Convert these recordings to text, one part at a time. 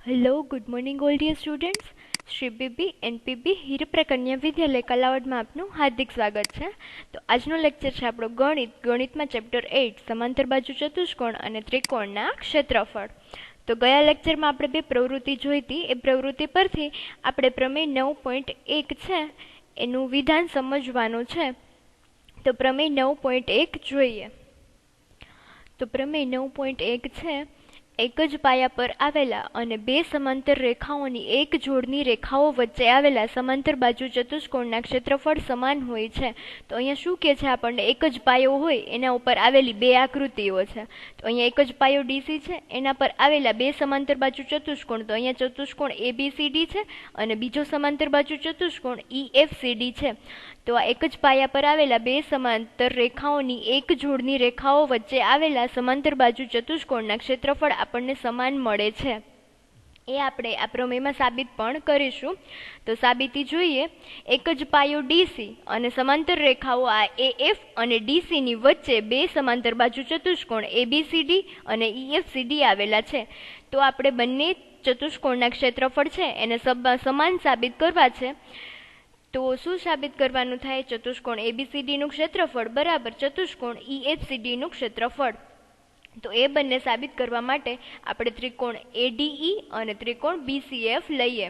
Hello, good morning all dear students. Shri BB NPB હિરપ્રા કન્યા વિદ્યાલય કલાવડમાં આપનું હાર્દિક સ્વાગત છે. તો આજનો લેક્ચર છે આપણો ગણિતમાં ચેપ્ટર 8 સમાંતર બાજુ ચતુષ્કોણ અને ત્રિકોણના ક્ષેત્રફળ. તો ગયા લેક્ચરમાં આપણે બે પ્રવૃત્તિ જોઈ હતી. એ પ્રવૃત્તિ પરથી આપણે પ્રમેય 9.1 છે એનું વિધાન સમજવાનું છે. તો પ્રમેય 9.1 જોઈએ. તો પ્રમેય 9.1 છે, એક જ પાયા પર આવેલા અને બે સમાંતર રેખાઓની એક જોડની રેખાઓ વચ્ચે આવેલા સમાંતર બાજુ ચતુષ્કોણના ક્ષેત્રફળ સમાન હોય છે. તો અહીંયા શું કહે છે આપણને? એક જ પાયો હોય એના ઉપર આવેલી બે આકૃતિઓ છે. તો અહીંયા એક જ પાયો ડીસી છે, એના પર આવેલા બે સમાંતર બાજુ ચતુષ્કોણ. તો અહીંયા ચતુષ્કોણ એબીસીડી છે અને બીજો સમાંતર બાજુ ચતુષ્કોણ ઈએફસીડી છે. તો આ એક જ પાયા પર આવેલા બે સમાંતર રેખાઓની એક જોડની રેખાઓ વચ્ચે આવેલા સમાંતર બાજુ ચતુષ્કોણના ક્ષેત્રફળ આપણને સમાન મળે છે. એ આપણે આ પ્રમેયમાં સાબિત પણ કરીશું. તો સાબિતી જોઈએ. એક જ પાયો ડીસી અને સમાંતર રેખાઓ આ એએફ અને ડીસીની વચ્ચે બે સમાંતર બાજુ ચતુષ્કોણ એબીસીડી અને ઈએફસીડી આવેલા છે. તો આપણે બંને ચતુષ્કોણના ક્ષેત્રફળ છે એને સમાન સાબિત કરવા છે. તો શું સાબિત કરવાનું થાય? ચતુષ્કોણ એબીસીડીનું ક્ષેત્રફળ બરાબર ચતુષ્કોણ ઈએફસીડીનું ક્ષેત્રફળ. તો એ બંને સાબિત કરવા માટે આપણે ત્રિકોણ એડીઈ અને ત્રિકોણ બીસીએફ લઈએ.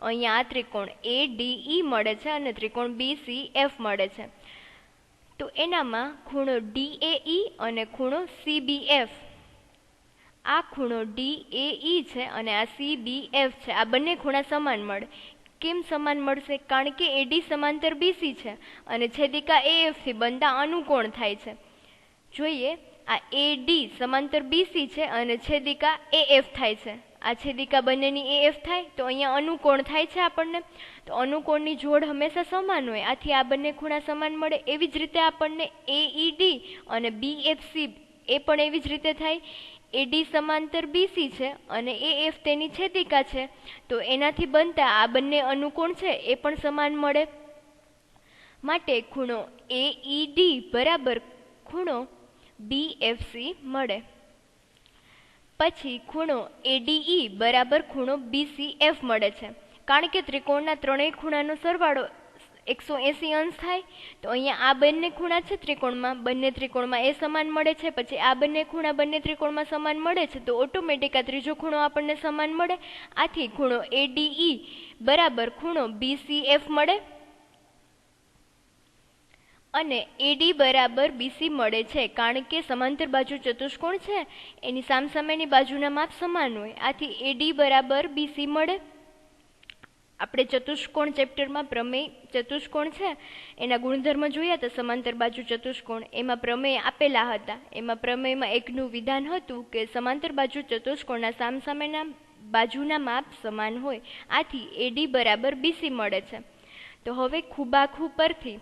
અહીંયા આ ત્રિકોણ એડીઈ મળે છે અને ત્રિકોણ બીસીએફ મળે છે. તો એનામાં ખૂણો ડીએઈ અને ખૂણો સીબીએફ, આ ખૂણો ડીએઈ છે અને આ સીબીએફ છે. આ બંને ખૂણા સમાન મળે. કેમ સમાન મળશે? કારણ કે એડી સમાંતર બીસી છે અને છેદિકા એએફથી બનતા અનુકોણ થાય છે. જોઈએ, આ એડી સમાંતર બીસી છે અને છેદિકા એએફ થાય છે. આ છેદિકા બંનેની એએફ થાય તો અહીંયા અનુકોણ થાય છે આપણને. તો અનુકોણની જોડ હંમેશા સમાન હોય, આથી આ બંને ખૂણા સમાન મળે. એવી જ રીતે આપણને એઈડી અને બીએફસી એ પણ એવી જ રીતે થાય. એડી સમાંતર બીસી છે અને એએફ તેની છેદિકા છે, તો એનાથી બનતા આ બંને અનુકોણ છે એ પણ સમાન મળે. માટે ખૂણો એઈડી બરાબર ખૂણો બીએફસી મળે. પછી ખૂણો એડીઈ બરાબર ખૂણો બીસીએફ મળે છે. કારણ કે ત્રિકોણના ત્રણેય ખૂણાનો સરવાળો 180 અંશ થાય. તો અહીંયા આ બંને ખૂણા છે ત્રિકોણમાં, બંને ત્રિકોણમાં એ સમાન મળે છે. પછી આ બંને ખૂણા બંને ત્રિકોણમાં સમાન મળે છે, તો ઓટોમેટિક આ ત્રીજો ખૂણો આપણને સમાન મળે. આથી ખૂણો એડીઈ બરાબર ખૂણો બીસીએફ મળે અને એડી બરાબર બીસી મળે છે. કારણ કે સમાંતર બાજુ ચતુષ્કોણ છે એની સામસામેની બાજુના માપ સમાન હોય, આથી એડી બરાબર બીસી મળે. આપણે ચતુષ્કોણ ચેપ્ટરમાં પ્રમેય ચતુષ્કોણ છે એના ગુણધર્મ જોયા હતા. સમાંતર બાજુ ચતુષ્કોણ એમાં પ્રમેય આપેલા હતા. એમાં પ્રમેયમાં એકનું વિધાન હતું કે સમાંતર બાજુ ચતુષ્કોણના સામસામેના બાજુના માપ સમાન હોય, આથી એડી બરાબર બીસી મળે છે. તો હવે ખૂબાખૂ પરથી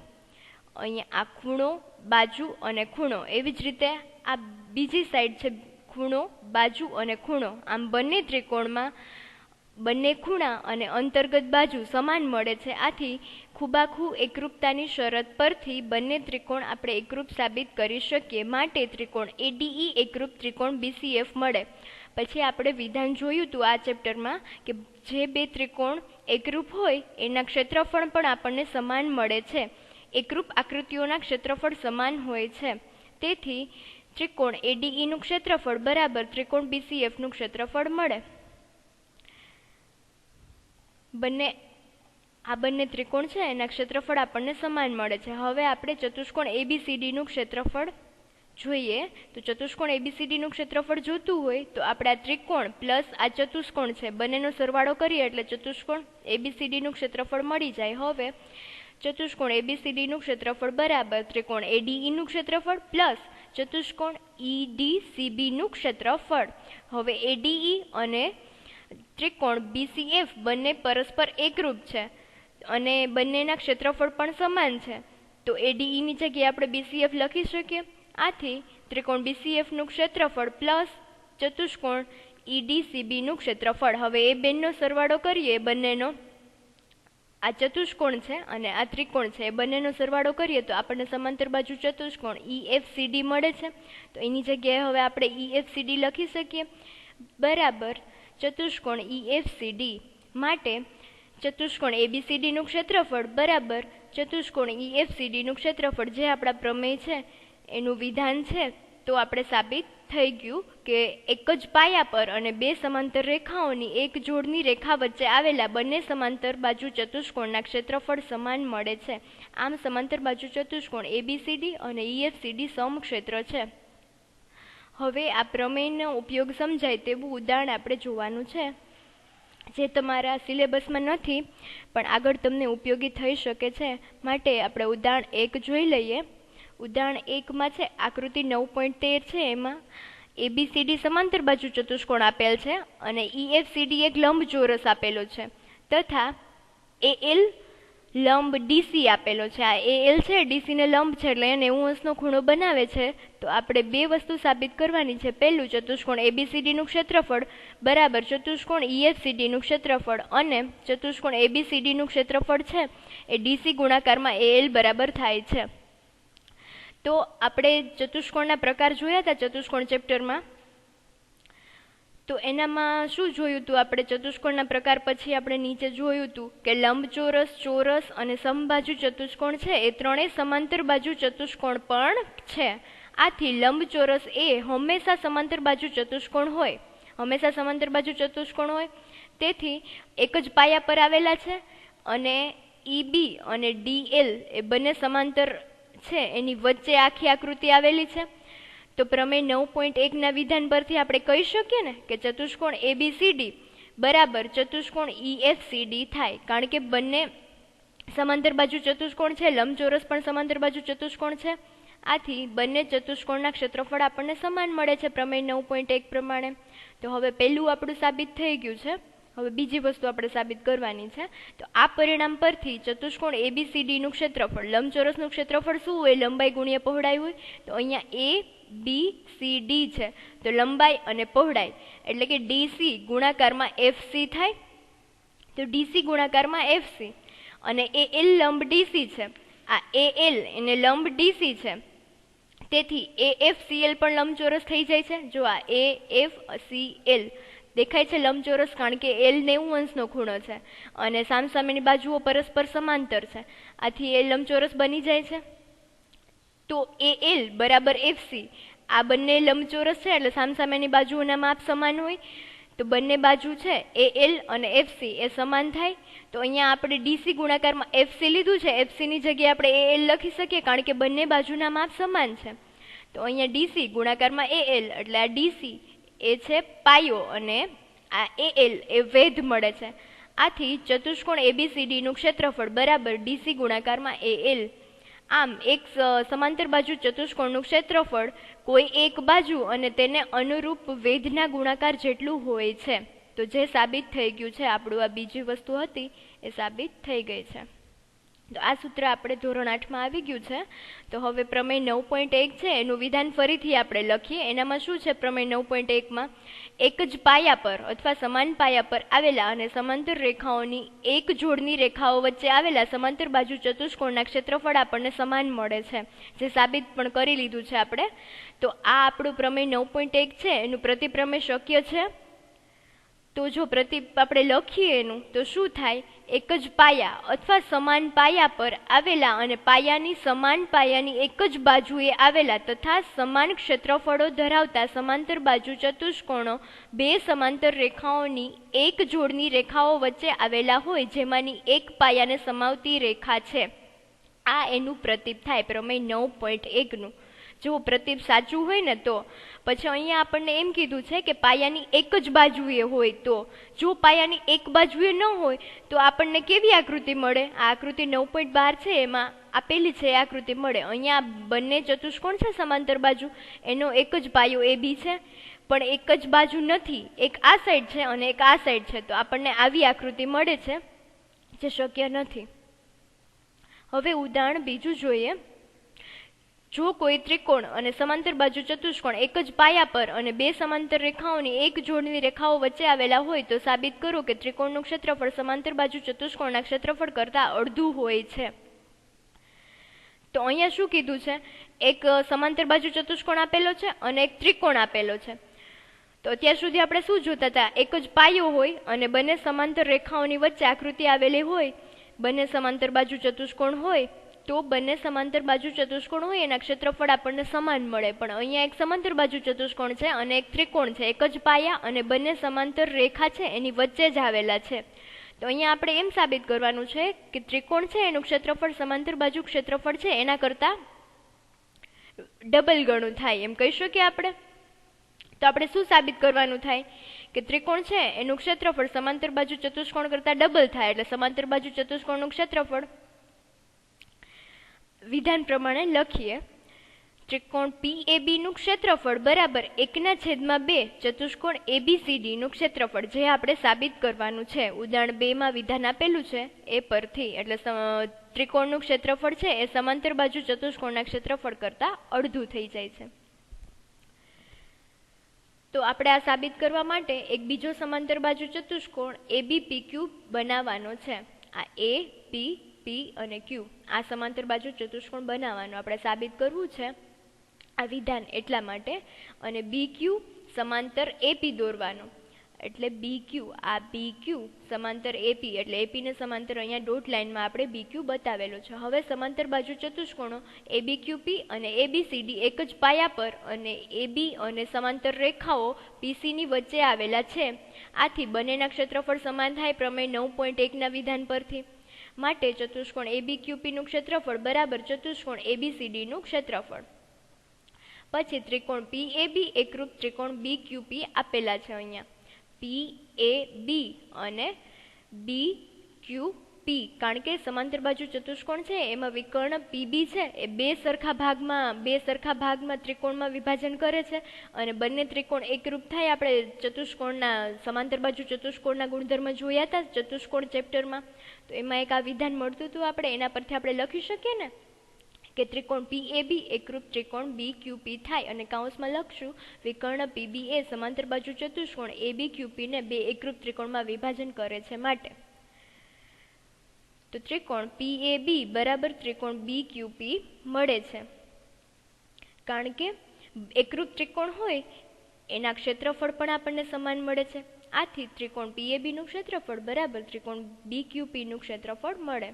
અહીંયા આ ખૂણો, બાજુ અને ખૂણો, એવી જ રીતે આ બીજી સાઈડ છે ખૂણો, બાજુ અને ખૂણો. આમ બંને ત્રિકોણમાં બંને ખૂણા અને અંતર્ગત બાજુ સમાન મળે છે. આથી ખૂબાખૂ એકરૂપતાની શરત પરથી બંને ત્રિકોણ આપણે એકરૂપ સાબિત કરી શકીએ. માટે ત્રિકોણ એડીઈ એકરૂપ ત્રિકોણ બીસીએફ મળે. પછી આપણે વિધાન જોયું હતું આ ચેપ્ટરમાં કે જે બે ત્રિકોણ એકરૂપ હોય એના ક્ષેત્રફળ પણ આપણને સમાન મળે છે. એકરૂપ આકૃતિઓના ક્ષેત્રફળ સમાન હોય છે. તેથી ત્રિકોણ એડીઈનું ક્ષેત્રફળ બરાબર ત્રિકોણ બીસીએફનું ક્ષેત્રફળ મળે. આ બંને ત્રિકોણ છે એના ક્ષેત્રફળ આપણને સમાન મળે છે. હવે આપણે ચતુષ્કોણ એબીસીડીનું ક્ષેત્રફળ જોઈએ. તો ચતુષ્કોણ એબીસીડીનું ક્ષેત્રફળ જોતું હોય તો આપણે આ ત્રિકોણ પ્લસ આ ચતુષ્કોણ છે બંનેનો સરવાળો કરીએ એટલે ચતુષ્કોણ એબીસીડીનું ક્ષેત્રફળ મળી જાય. હવે ચતુષ્કોણ એબીસીડીનું ક્ષેત્રફળ બરાબર ત્રિકોણ એડીઈનું ક્ષેત્રફળ પ્લસ ચતુષ્કોણ ઈડીસીબીનું ક્ષેત્રફળ. હવે એડીઈ અને ત્રિકોણ બીસીએફ બંને પરસ્પર એકરૂપ છે અને બંનેના ક્ષેત્રફળ પણ સમાન છે. તો એડીઈની જગ્યાએ આપણે બીસીએફ લખી શકીએ. આથી ત્રિકોણ બીસીએફનું ક્ષેત્રફળ પ્લસ ચતુષ્કોણ ઈડીસીબીનું ક્ષેત્રફળ. હવે એ બેનો સરવાળો કરીએ, બંનેનો આ ચતુષ્કોણ છે અને આ ત્રિકોણ છે એ બંનેનો સરવાળો કરીએ તો આપણને સમાંતર બાજુ ચતુષ્કોણ ઈએફસીડી મળે છે. તો એની જગ્યાએ હવે આપણે ઈએફસીડી લખી શકીએ બરાબર ચતુષ્કોણ EFCD માટે ચતુષ્કોણ ABCD નું ક્ષેત્રફળ બરાબર ચતુષ્કોણ EFCD નું ક્ષેત્રફળ, જે આપણા પ્રમેય છે એનું વિધાન છે. તો આપણે સાબિત થઈ ગયું કે એક જ પાયા પર અને બે સમાંતર રેખાઓની એક જોડની રેખા વચ્ચે આવેલા બંને સમાંતર બાજુ ચતુષ્કોણના ક્ષેત્રફળ સમાન મળે છે. આમ સમાંતર બાજુ ચતુષ્કોણ ABCD અને EFCD સમક્ષેત્ર છે. હવે આ પ્રમેયનો ઉપયોગ સમજાય તેવું ઉદાહરણ આપણે જોવાનું છે, જે તમારા સિલેબસમાં નથી પણ આગળ તમને ઉપયોગી થઈ શકે છે. માટે આપણે ઉદાહરણ 1 જોઈ લઈએ. ઉદાહરણ 1માં છે આકૃતિ 9.13 છે. એમાં ABCD સમાંતર બાજુ ચતુષ્કોણ આપેલ છે અને EFCD એક લંબચોરસ આપેલો છે તથા AL લંબ DC આપેલો છે. આ AL છે DC ને લંબ છે એટલે 90° ખૂણો બનાવે છે. તો આપણે બે વસ્તુ સાબિત કરવાની છે. પહેલું, ચતુષ્કોણ ABCD નું ક્ષેત્રફળ બરાબર ચતુષ્કોણ EFCD નું ક્ષેત્રફળ, અને ચતુષ્કોણ ABCD નું ક્ષેત્રફળ છે એ DC ગુણાકારમાં AL બરાબર થાય છે. તો આપણે ચતુષ્કોણના પ્રકાર જોયા હતા ચતુષ્કોણ ચેપ્ટરમાં. તો એનામાં શું જોયું હતું આપણે? ચતુષ્કોણના પ્રકાર પછી આપણે નીચે જોયું હતું કે લંબચોરસ, ચોરસ અને સમબાજુ ચતુષ્કોણ છે એ ત્રણેય સમાંતર બાજુ ચતુષ્કોણ પણ છે. આથી લંબચોરસ એ હંમેશા સમાંતર બાજુ ચતુષ્કોણ હોય, હંમેશા સમાંતર બાજુ ચતુષ્કોણ હોય. તેથી એક જ પાયા પર આવેલા છે અને EB અને DL એ બંને સમાંતર છે, એની વચ્ચે આખી આકૃતિ આવેલી છે. તો પ્રમેય 9.1 ના વિધાન પરથી આપણે કહી શકીએ ને કે ચતુષ્કોણ ABCD બરાબર ચતુષ્કોણ EFCD થાય, કારણ કે બંને સમાંતર બાજુ ચતુષ્કોણ છે, લંબચોરસ પણ સમાંતર બાજુ ચતુષ્કોણ છે. આથી બંને ચતુષ્કોણના ક્ષેત્રફળ આપણને સમાન મળે છે પ્રમેય 9.1 પ્રમાણે. તો હવે પહેલું આપણું સાબિત થઈ ગયું છે. હવે બીજી વસ્તુ આપણે સાબિત કરવાની છે. તો આ પરિણામ પરથી ચતુષ્કોણ ABCD નું ક્ષેત્રફળ, લંબચોરસનું ક્ષેત્રફળ શું હોય? લંબાઈ ગુણ્યા પહોળાઈ હોય. તો અહીંયા ABCD છે તો લંબાઈ અને પહોળાઈ એટલે કે DC ગુણાકારમાં FC થાય. તો DC ગુણાકારમાં FC અને AL લંબ DC છે. આ AL એને લંબ DC છે, તેથી AFCL પણ લંબચોરસ થઈ જાય છે. જો આ AFCL દેખાય છે લંબચોરસ, કારણ કે L 90° ખૂણો છે અને સામસામેની બાજુઓ પરસ્પર સમાંતર છે. આથી એ લંબચોરસ બની જાય છે. તો AL બરાબર FC, આ બંને લંબચોરસ છે એટલે સામસામેની બાજુઓના માપ સમાન હોય. તો બંને બાજુ છે AL અને FC એ સમાન થાય. તો અહીંયા આપણે DC ગુણાકારમાં FC લીધું છે, FC ની જગ્યાએ આપણે AL લખી શકીએ કારણ કે બંને બાજુના માપ સમાન છે. તો અહીંયા DC ગુણાકારમાં AL એટલે આ DC એ છે પાયો અને આ AL એ વેધ મળે છે. આથી ચતુષ્કોણ ABCD નું ક્ષેત્રફળ બરાબર DC ગુણાકારમાં AL. આમ એક સમાંતર બાજુ ચતુષ્કોણનું ક્ષેત્રફળ કોઈ એક બાજુ અને તેને અનુરૂપ વેધના ગુણાકાર જેટલું હોય છે. તો જે સાબિત થઈ ગયું છે આપણું, આ બીજી વસ્તુ હતી એ સાબિત થઈ ગઈ છે. તો આ સૂત્ર આપણે ધોરણ 8માં આવી ગયું છે. તો હવે પ્રમેય 9.1 છે એનું વિધાન ફરીથી આપણે લખીએ. એનામાં શું છે? પ્રમેય 9.1માં એક જ પાયા પર અથવા સમાન પાયા પર આવેલા અને સમાંતર રેખાઓની એક જોડની રેખાઓ વચ્ચે આવેલા સમાંતર બાજુ ચતુષ્કોણના ક્ષેત્રફળ આપણને સમાન મળે છે, જે સાબિત પણ કરી લીધું છે આપણે. તો આ આપણું પ્રમેય 9.1 છે એનું પ્રતિપ્રમેય શક્ય છે. તો જો આપણે લખીએ એનું તો શું થાય? એક જ પાયા અથવા સમાન પાયા પર આવેલા અને પાયાની સમાન પાયાની એક જ બાજુએ આવેલા તથા સમાન ક્ષેત્રફળો ધરાવતા સમાંતર બાજુ ચતુષ્કોણો બે સમાંતર રેખાઓની એક જોડની રેખાઓ વચ્ચે આવેલા હોય, જેમાંની એક પાયાને સમાવતી રેખા છે. આ એનું પ્રતીપ થાય પ્રમેય 9.1 નું. જો પ્રતીપ સાચું હોય ને તો પછી અહીંયા આપણને એમ કીધું છે કે પાયાની એક જ બાજુએ હોય. તો જો પાયાની એક બાજુએ ન હોય તો આપણને કેવી આકૃતિ મળે? આ આકૃતિ 9.12 છે એમાં આપેલી છે આકૃતિ મળે. અહીંયા બંને ચતુષ્કોણ છે સમાંતર બાજુ, એનો એક જ પાયો AB છે, પણ એક જ બાજુ નથી, એક આ સાઈડ છે અને એક આ સાઈડ છે. તો આપણને આવી આકૃતિ મળે છે, જે શક્ય નથી. હવે ઉદાહરણ બીજું જોઈએ. જો કોઈ ત્રિકોણ અને સમાંતર બાજુ ચતુષ્કોણ એક જ પાયા પર અને બે સમાંતર રેખાઓની એક જોડની રેખાઓ વચ્ચે આવેલા હોય તો સાબિત કરો કે ત્રિકોણનું ક્ષેત્રફળ સમાંતર બાજુ ચતુષ્કોણના ક્ષેત્રફળ કરતાં અડધું હોય છે. તો અહીંયા શું કીધું છે? એક સમાંતર બાજુ ચતુષ્કોણ આપેલો છે અને એક ત્રિકોણ આપેલો છે. તો અત્યાર સુધી આપણે શું જોતા હતા, એક જ પાયો હોય અને બંને સમાંતર રેખાઓની વચ્ચે આકૃતિ આવેલી હોય, બંને સમાંતર બાજુ ચતુષ્કોણ હોય, તો બંને સમાંતર બાજુ ચતુષ્કોણ હોય એના ક્ષેત્રફળ આપણને સમાન મળે. પણ અહીંયા એક સમાંતર બાજુ ચતુષ્કોણ છે અને એક ત્રિકોણ છે, એક જ પાયા અને બંને સમાંતર રેખા છે એની વચ્ચે જ આવેલા છે. તો અહીંયા આપણે એમ સાબિત કરવાનું છે કે ત્રિકોણ છે એનું ક્ષેત્રફળ સમાંતર બાજુ ક્ષેત્રફળ છે એના કરતાં ડબલ ગણું થાય એમ કહી શકીએ આપણે. તો આપણે શું સાબિત કરવાનું થાય કે ત્રિકોણ છે એનું ક્ષેત્રફળ સમાંતર બાજુ ચતુષ્કોણ કરતાં ડબલ થાય, એટલે સમાંતર બાજુ ચતુષ્કોણનું ક્ષેત્રફળ વિધાન પ્રમાણે લખીએ. ત્રિકોણ PAB નું ક્ષેત્રફળ બરાબર 1/2 ચતુષ્કોણ ABCD નું ક્ષેત્રફળ, જે આપણે સાબિત કરવાનું છે ઉદાહરણ 2 માં વિધાન આપેલું છે એ પરથી. એટલે ત્રિકોણનું ક્ષેત્રફળ છે એ સમાંતર બાજુ ચતુષ્કોણના ક્ષેત્રફળ કરતાં અડધું થઈ જાય છે. તો આપણે આ સાબિત કરવા માટે એક બીજો સમાંતર બાજુ ચતુષ્કોણ ABPQ બનાવવાનો છે. આ APP અને Q આ સમાંતર બાજુ ચતુષ્કોણ બનાવવાનો આપણે સાબિત કરવું છે આ વિધાન એટલા માટે. અને BQ સમાંતર AP દોરવાનો, એટલે BQ આ BQ સમાંતર AP, એટલે AP ને સમાંતર અહીંયા ડોટ લાઇનમાં આપણે BQ બતાવેલો છે. હવે સમાંતર બાજુ ચતુષ્કોણો ABQP અને ABCD એક જ પાયા પર અને AB અને સમાંતર રેખાઓ PC ની વચ્ચે આવેલા છે. આથી બંનેના ક્ષેત્રફળ સમાન થાય પ્રમેય 9.1 ના વિધાન પરથી. માટે ચતુષ્કોણ ABQP નું ક્ષેત્રફળ બરાબર ચતુષ્કોણ ABCD નું ક્ષેત્રફળ. પછી ત્રિકોણ PAB એકરૂપ ત્રિકોણ BQP આપેલા છે અહીંયા. PAB અને BQP, કારણ કે સમાંતર બાજુ ચતુષ્કોણ છે એમાં વિકર્ણ PB છે એ બે સરખા ભાગમાં ત્રિકોણમાં વિભાજન કરે છે અને બંને ત્રિકોણ એકરૂપ થાય. આપણે ચતુષ્કોણના સમાંતર બાજુ ચતુષ્કોણના ગુણધર્મ જોયા હતા ચતુષ્કોણ ચેપ્ટરમાં, તો એમાં એક આ વિધાન મળતું હતું આપણે, એના પરથી આપણે લખી શકીએ ને કે ત્રિકોણ PAB એકરૂપ ત્રિકોણ BQP થાય. અને કૌંસમાં લખશું વિકર્ણ PB એ સમાંતર બાજુ ચતુષ્કોણ ABQP ને બે એકરૂપ ત્રિકોણમાં વિભાજન કરે છે માટે. તો ત્રિકોણ PAB બરાબર ત્રિકોણ BQP મળે છે, કારણ કે એકરૂપ ત્રિકોણ હોય એના ક્ષેત્રફળ પણ આપણને સમાન મળે છે. આથી ત્રિકોણ PAB નું ક્ષેત્રફળ બરાબર ત્રિકોણ BQP નું ક્ષેત્રફળ મળે.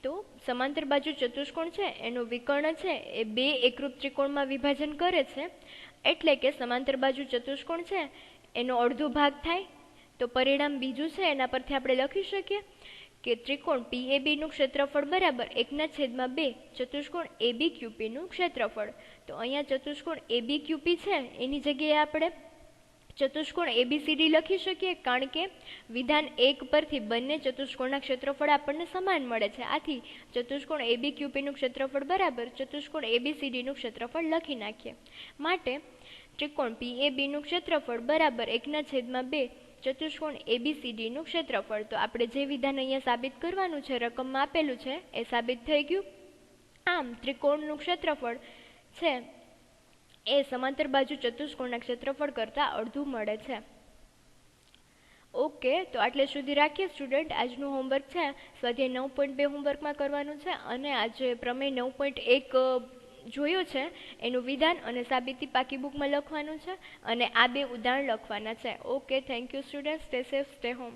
તો સમાંતર બાજુ ચતુષ્કોણ છે એનું વિકર્ણ છે એ બે એકરૂપ ત્રિકોણમાં વિભાજન કરે છે, એટલે કે સમાંતર બાજુ ચતુષ્કોણ છે એનો અડધો ભાગ થાય. તો પરિણામ બીજું છે એના પરથી આપણે લખી શકીએ કે ત્રિકોણ PAB નું ક્ષેત્રફળ બરાબર 1/2 ચતુષ્કોણ ABQP નું ક્ષેત્રફળ. તો અહીંયા ચતુષ્કોણ ABQP છે એની જગ્યાએ આપણે ચતુષ્કોણ ABCD લખી શકીએ, કારણ કે વિધાન 1 પરથી બંને ચતુષ્કોણના ક્ષેત્રફળ આપણને સમાન મળે છે. આથી ચતુષ્કોણ ABQP નું ક્ષેત્રફળ બરાબર ચતુષ્કોણ ABCD નું ક્ષેત્રફળ લખી નાખીએ. માટે ત્રિકોણ PAB નું ક્ષેત્રફળ બરાબર 1/2 ચતુષ્કોણ ABCD નું ક્ષેત્રફળ. તો આપણે જે વિધાન અહીંયા સાબિત કરવાનું છે રકમમાં આપેલું છે એ સાબિત થઈ ગયું. આમ ત્રિકોણનું ક્ષેત્રફળ છે એ સમાંતર બાજુ ચતુષ્કોણના ક્ષેત્રફળ કરતાં અડધું મળે છે. ઓકે, તો આટલે સુધી રાખીએ સ્ટુડન્ટ. આજનું હોમવર્ક છે સ્વાધ્યાય 9.2 હોમવર્કમાં કરવાનું છે અને આજે પ્રમેય 9.1 જોયો છે એનું વિધાન અને સાબિતી પાકી બુકમાં લખવાનું છે અને આ બે ઉદાહરણ લખવાના છે. Okay, thank you student. Stay safe, stay home.